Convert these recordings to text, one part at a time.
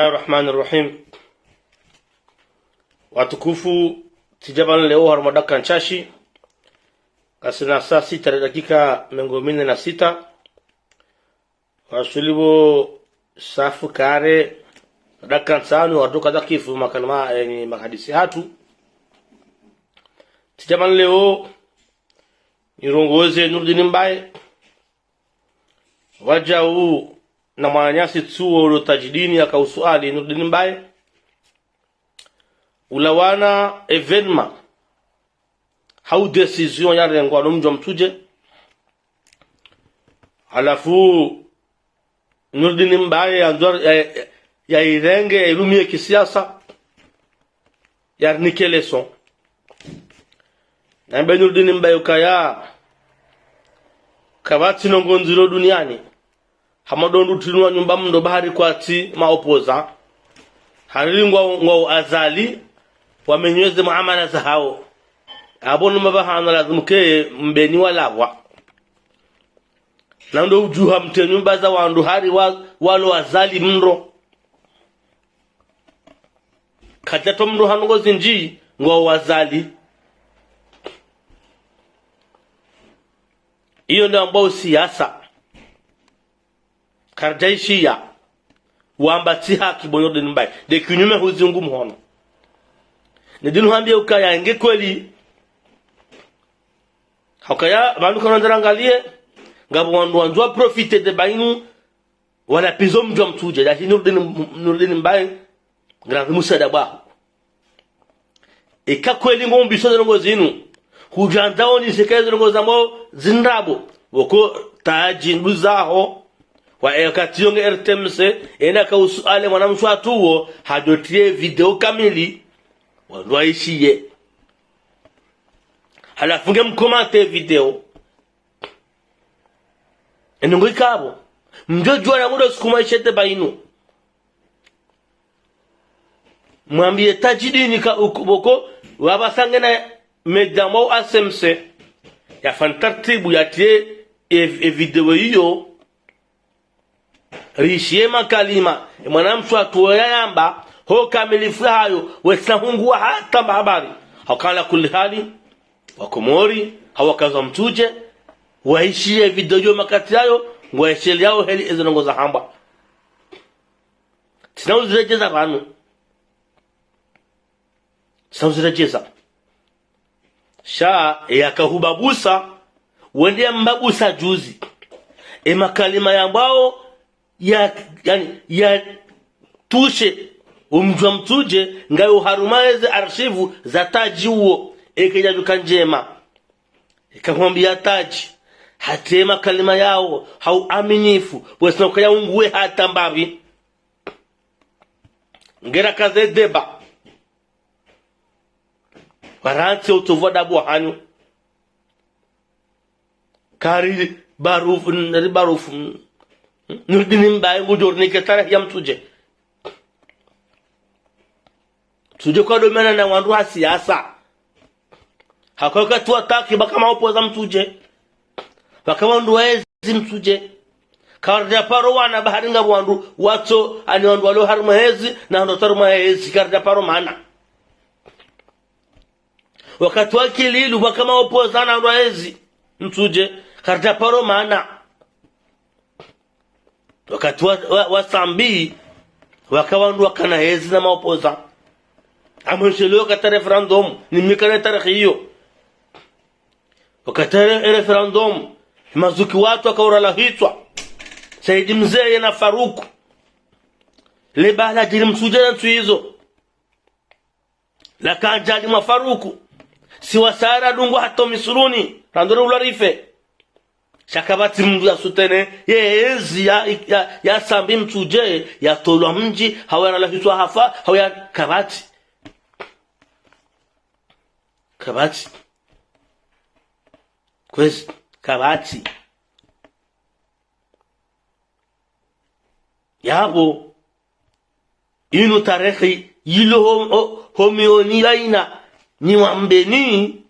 Bismillahirrahmanirrahim. Watukufu, tijabana leo harmadaka nchashi kasina saa 6 dakika 46 wasulibo safu kare dakika nsanu wadoka dakifu makanama ni makadisi hatu. Tijabana leo nirongoze Nurdin Mbaye wajau na mwanyasi tsuo lo tajdini akausuali Nurdin Mbaye ulawana evenma hau decision ya rengo mjwa mtuje halafu Nurdin Mbaye ya irenge ilumie kisiasa ya nikeleson na mbe Nurdin Mbaye ukaya kabati nongonziro duniani hamadondu tinua nyumba mndo bahari kwa ti maopoza harilingwa ngwa azali wamenyweze muamala za hao abonu mabahana lazima ke mbeni walabwa na ndo ujuha mte nyumba za wandu hari walo azali mndo katato mndo hanungo zinji ngwa wazali iyo ndio ambao siasa karjaishia wambati haki Nurdin Mbaye de kinyume huzungu mhono nedinu hambia ukaya nge kweli hakaya bandu kana ndarangalie ngabo wandu wanjwa profite de bainu wala pizo mjwa mtuje lakini Nurdin Mbaye grande musada ba eka kweli ngombi so ngo zinu hujandao ni sekeze ngo zamo zinrabo woko taji nduzaho wa ekatiyonge RTMC ena ka usuale mwanamshwa tuwo hadotie video kamili wanduaishie halafu nge mkomante video enongo ikabo mjojwa na muda sukuma ishete bainu mwambie tajidini ka ukuboko wabasange na medamo ASMC ya fantartibu ya tie video hiyo rishema kalima mwanamshwa tuwa yamba ho kamilifu hayo wesahungua hata habari hakala kulli hali wakomori hawakaza mtuje waishie video makati yayo ngwaisheli yao heli ezinongo za hamba tinawuzirejeza banu tinawuzirejeza sha yakahubabusa wende mbabusa juzi makalima yambao ya tushe umjwa mtuje ngayo harumaeze arshivu za taji uo ekejaduka njema ikamwambia taji hatema kalima yao hau aminifu wesna ukaya unguwe hata mbavi ngera kaze deba waranti utovuwa dabu hanyu kari barufu Nurdin Mbaye ngujorni ketara ya mtuje tuje kwa domena na wandu wa siasa hakoka tu ataki baka maopoza mtuje baka wandu waezi mtuje karja paro wana baharinga wandu wato ani wandu walo haruma hezi na ndo taruma hezi karja paro mana wakati wakililu baka maopoza na wandu hezi mtuje karja paro mana wakati wasambi wakawandu wakana hezi na maopoza amonshelo kata referendum ni mikane tarehe hiyo wakati referendum mazuki watu wakaurala hitwa Saidi Mzee na Faruku lebala jiri msujana tuizo la kanjali mafaruku siwasara dungu hato misuruni randore ularife shakabati mdu ya sutene yezi ya sambi mtuje ya tolwa mji hawaya nalahitwa hafa hawaya kabati kwezi kabati yabo inu tarehe yilo homioni laina ni wambeni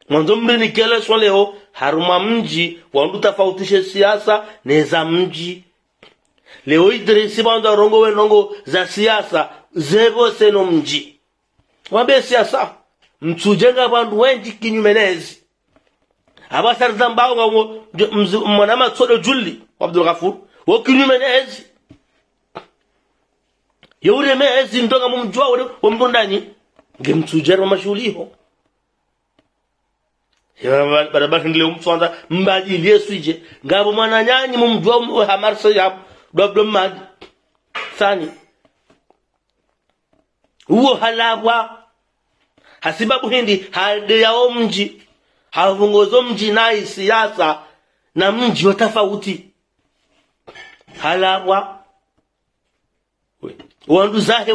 mwanzo mbeni kele swaleo haruma mji wandu tafautishe siasa neza mji leo Idrisi banda rongo we rongo za siasa zebo seno mji wabe siasa mtujenga bandu wengi kinyumenezi abasar zambao ngo mwana matsodo julli Abdul Ghafur wo kinyumenezi yule mezi ndonga mumjua wa mndondani ngemtujera mashuliho ya barabara ngile mfanda mbadi Yesu ije ngabo mwana nyanyi mumjua hamarsa ya dobdo mad thani huo halabwa hasibabu hindi hade yao mji havungozo mji na siasa na mji wa tofauti halabwa wandu zahe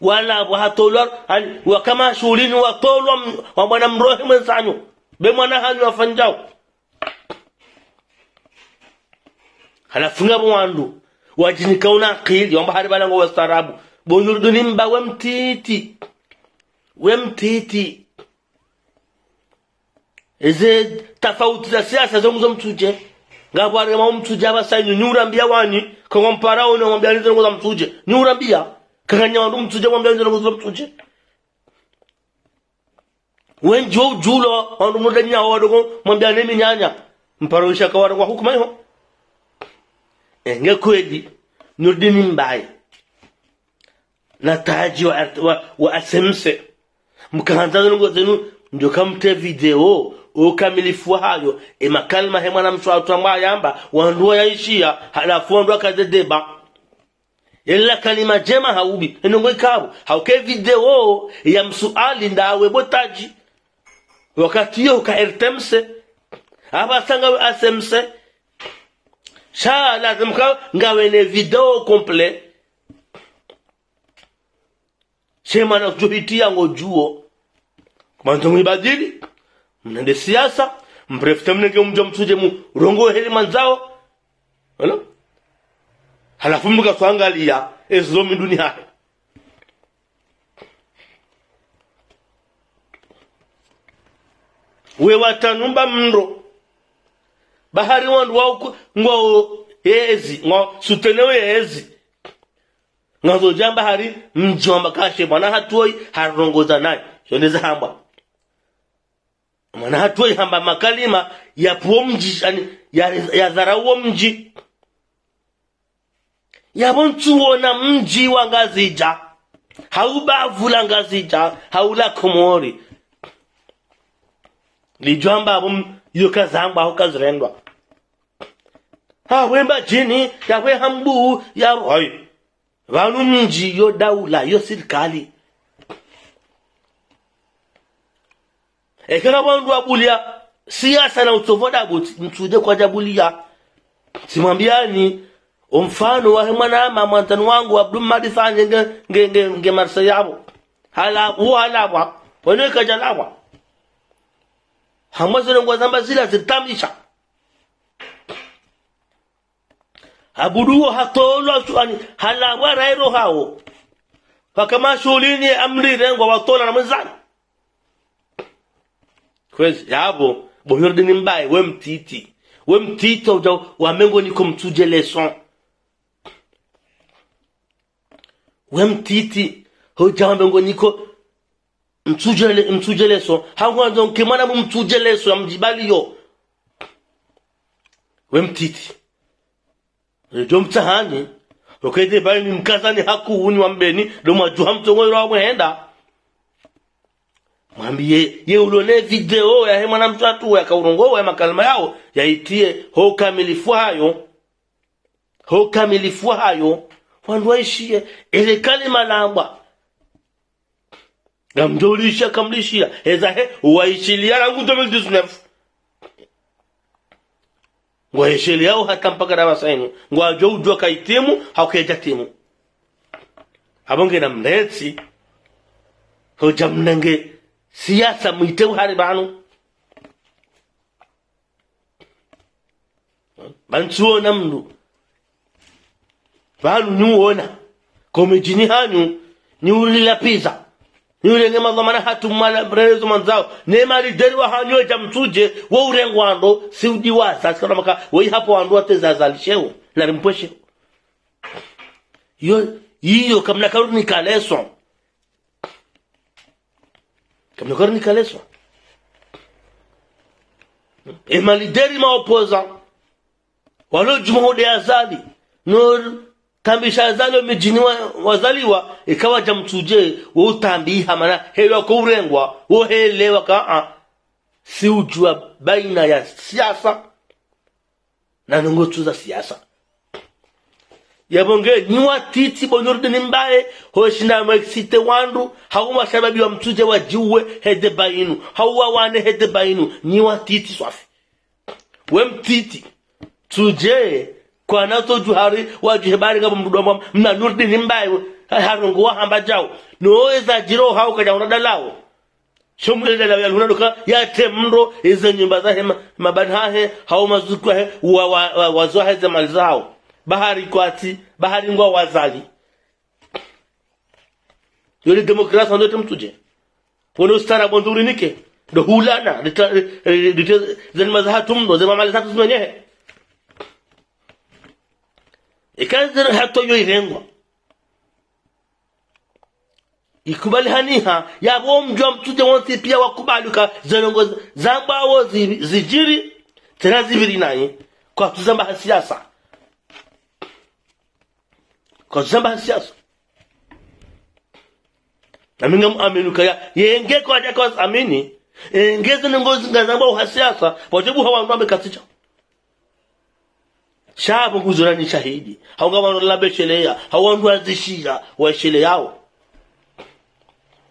wala wahatolwa wa kama shulini watolwa wa mwana mrohi mwenzanyu be mwana hanyu wafanjao halafunga wandu wajinikauna akili wamba hari balango wastarabu bonyurduni mba wemtiti eze tafauti za siasa zongo mtuje ngabo ari ma mtuje abasanyu nyurambia wani ko mpara ono ngambia nizo ngo mtuje nyurambia kaganya wandu mtuje ngambia nizo ngo mtuje wenjo julo wandu mudanya wado ngambia nemi nyanya mpara ushaka wado kwa hukuma hiyo enge kweli nurdini mbaye na taji wa asemse mkaanza ngo zenu ndio kamte video ukamilifu hayo makalma he mwana mtu atamba yamba wandu yaishia halafu wandu akadedeba ila kalima jema haubi enongo ikabu hauke video ya msuali ndawe botaji wakati hiyo kaertemse aba sanga asemse sha lazim ka ngawe ne video complet sema na kuhitia ngojuo kwanza mwibadili mnende siasa mprefute mnenge mjo mtuje mu rongo heli manzao wala halafu mga tuangalia ezomi dunia we watanumba mndo bahari wandu wao ngo hezi ngo sutenewe hezi ngazo jamba hari mjomba kashe bwana hatoi harongoza naye yondeza hamba mwana hatoi hamba makalima ya pomji ya dharau mji ya bontuo na mji wa ngazija haubavula ngazija haula komori lijamba bum yokazamba hokazrendwa ha wemba jini ya we hambu ya hoy vanu mji yo daula yo serikali ekana bandu abulia siasa na utovoda buti mtuje kwa jabulia simwambiani mfano wa mwana mama mtani wangu Abdul Madifanye nge marsa yabo hala wa wone kajalawa hamazene ngwazamba zila zitamisha abuduo hatolo chuani hala wa rairo hao pakama shulini amri rengo watola na mwenzani kwezi yabo boyordini mbaye we mtiti wa mengo niko mtuje leson we mtiti hoja wa mengo niko mtuje leson hawa ndo kimana mtuje leson ya mjibali yo we mtiti ndio mtahani okete bali ni mkazani hakuuni wa mbeni ndo majua mtongo ro amwenda mwambie ye ulone video ya hema na mtatu ya kaurongo ya makalma yao yaitie ho kamilifu hayo wandu waishie ile kalima lamba gamdolisha kamlishia eza he waishilia rangu 2019 waishilia au hata mpaka dawa saini ngwajo ujua kaitimu haukeja timu abonge na mletsi hoja mnenge siasa mwite haribanu bantuo na mndu balu nyuona komejini hanyu nyulila pizza nyule ngema zamana hatu mala brezo manzao nema lideri wa hanyo ja mtuje wo urengwando siudi wasa sikana maka wo hapo wandu atezazalisheo na rimpweshe hiyo kamna karuni kaleso emalideri maopoza walo jumuhudi azali no tambisha azali mijini wazaliwa ikawa jamtuje wo utambiha mana helo ko urengwa wo helewa ka si ujua baina ya siasa na nongotu za siasa yabonge niwa titi bonyordi nimbaye hoshinda mwexite wandu hauma shababi wa mtuje wajiwe hede bainu hawa wane hede bainu niwa titi swafi we mtiti tuje kwa nato juhari wajihebari ngabo mdudwa mna nurdi nimbaye harungu wa hamba jao noeza jiro hao kaja unadalao shumule dalawo ya lunaduka ya temro izo nyumba zahe mabanhahe hao mazuku he wazohe ze malizao bahari kwati bahari ngwa wazali yole demokrasia ndo tumtuje wono stara bonduri nike do hulana zen mazhatum ndo zema mali tatu zimenyehe ikazer hato yoirengwa ikubali haniha yabo mjwa mtuje wonse pia wakubaluka zenongo zambawo zijiri terazibiri naye kwa tuzamba siasa kwa zamba siasa na minga aminuka ya yenge kwa jaka amini ngeze ngozi ngazamba uhasiasa wajibu hawa ndo katicha shabo kuzura ni shahidi haunga wano labeshelea hawa ndo azishira waishele yao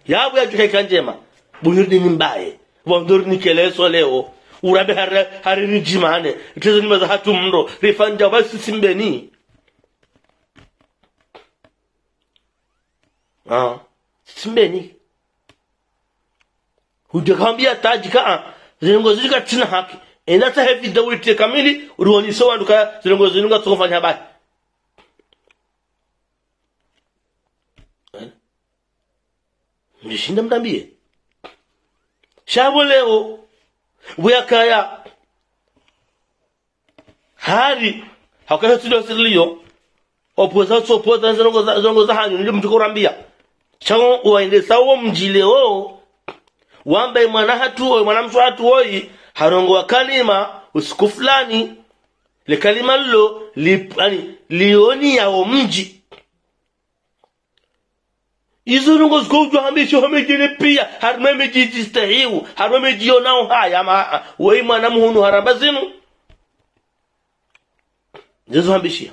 yabo ya juke njema bunyurdi nimbaye wandori nikeleso leo urabe hari rijimane itezo nimaza hatu mndo rifanja basi simbeni simbeni hujakambia tajika zinongo zilika tina haki enata hevi dawiti kamili uruoni sowa nduka zinongo zinunga tukufanya habari nishinda mdambie shabo leo wekaya hari hakaya tudo sirliyo opoza sopoza zinongo za hanyu ndio mtukurambia chango uende sawo mjileo wambe mwana hatu mwana mtu hatu oi harongo wa kalima usiku fulani le kalima lilo lioni ya mji izo nungo zikojwa hambisho hamejine pia harmeme jijistahiu harmeme jionao haya ma wei mwana muhunu harambazinu jesu hambishia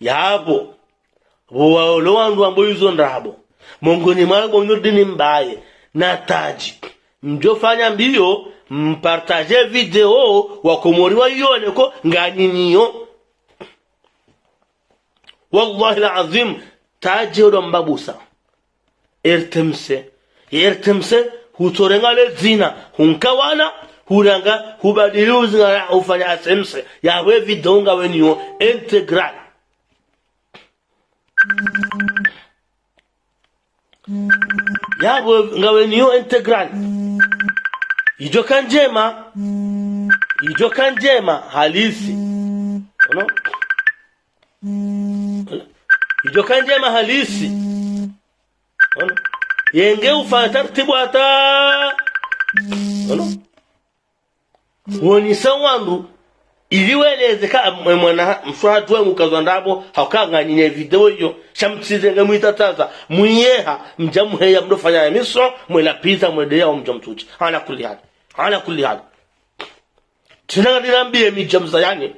yabo walo wandu ambo izo ndabo mongoni mwangu nyurdini mbaye na taji mjofanya mbio mpartage video wakomoriwa yone ko nganyiniyo wallahi alazim taji ndo mbabusa ertemse hutorengale zina hunkawana huranga hubadiluza ufanya asemse yawe video ngaweniyo integral yabo ngaweniyo integral ijoka njema halisi no ijoka njema halisi no yenge ufanya taratibu hata no woni sawandu iliweleze ka mwana mswatu wa mukazwa ndabo hakanganyine video yo shamtsize ngamwitataza muyeha mjamuheya mdofanya miso mwela pizza mwedeya mjamtuchi ana kulli hali tinanga dinambie mijamza yani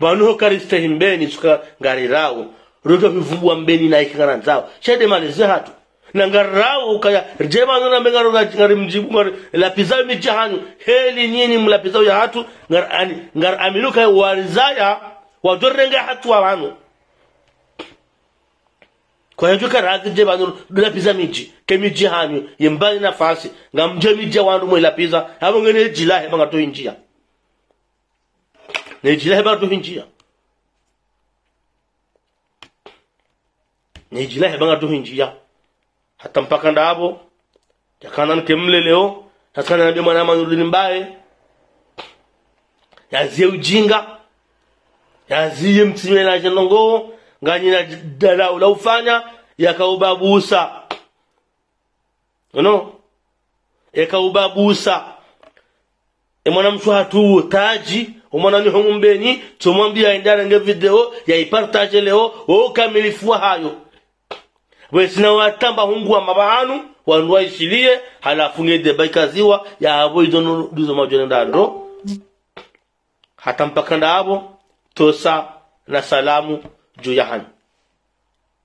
banu kariste himbeni suka ngarirao roto vivumbwa mbeni na ikingana nzao shede malize hatu na ngarao kaya jema nona mengaro ngari mjibu ngari la pizza mijahanu heli nini mlapiza ya hatu ngar aminuka warizaya wadorrenga hatu wanu kwa hiyo karazi jema nona la pizza miji kemiji hanu yembani nafasi ngamje miji wandu mwela pizza habo ngene jilahe banga to injia ne jilahe banga to injia ne jilahe banga to injia hata mpaka ndabo yakana nkemle leo hakana ndio mwana manurudi mbaye yazie ujinga yazie mtimela janongo nganyina dala ulaufanya yakaubabusa yakaubabusa mwana mswahatu taji umwana ni hongumbeni tumwambia indara nge video ya ipartage leo kamilifu hayo wesina watamba hungu wa mabahanu wanwa ishilie halafu ngede baikaziwa ya abo idono duzo majone ndaro hata mpaka ndabo tosa na salamu juu ya hani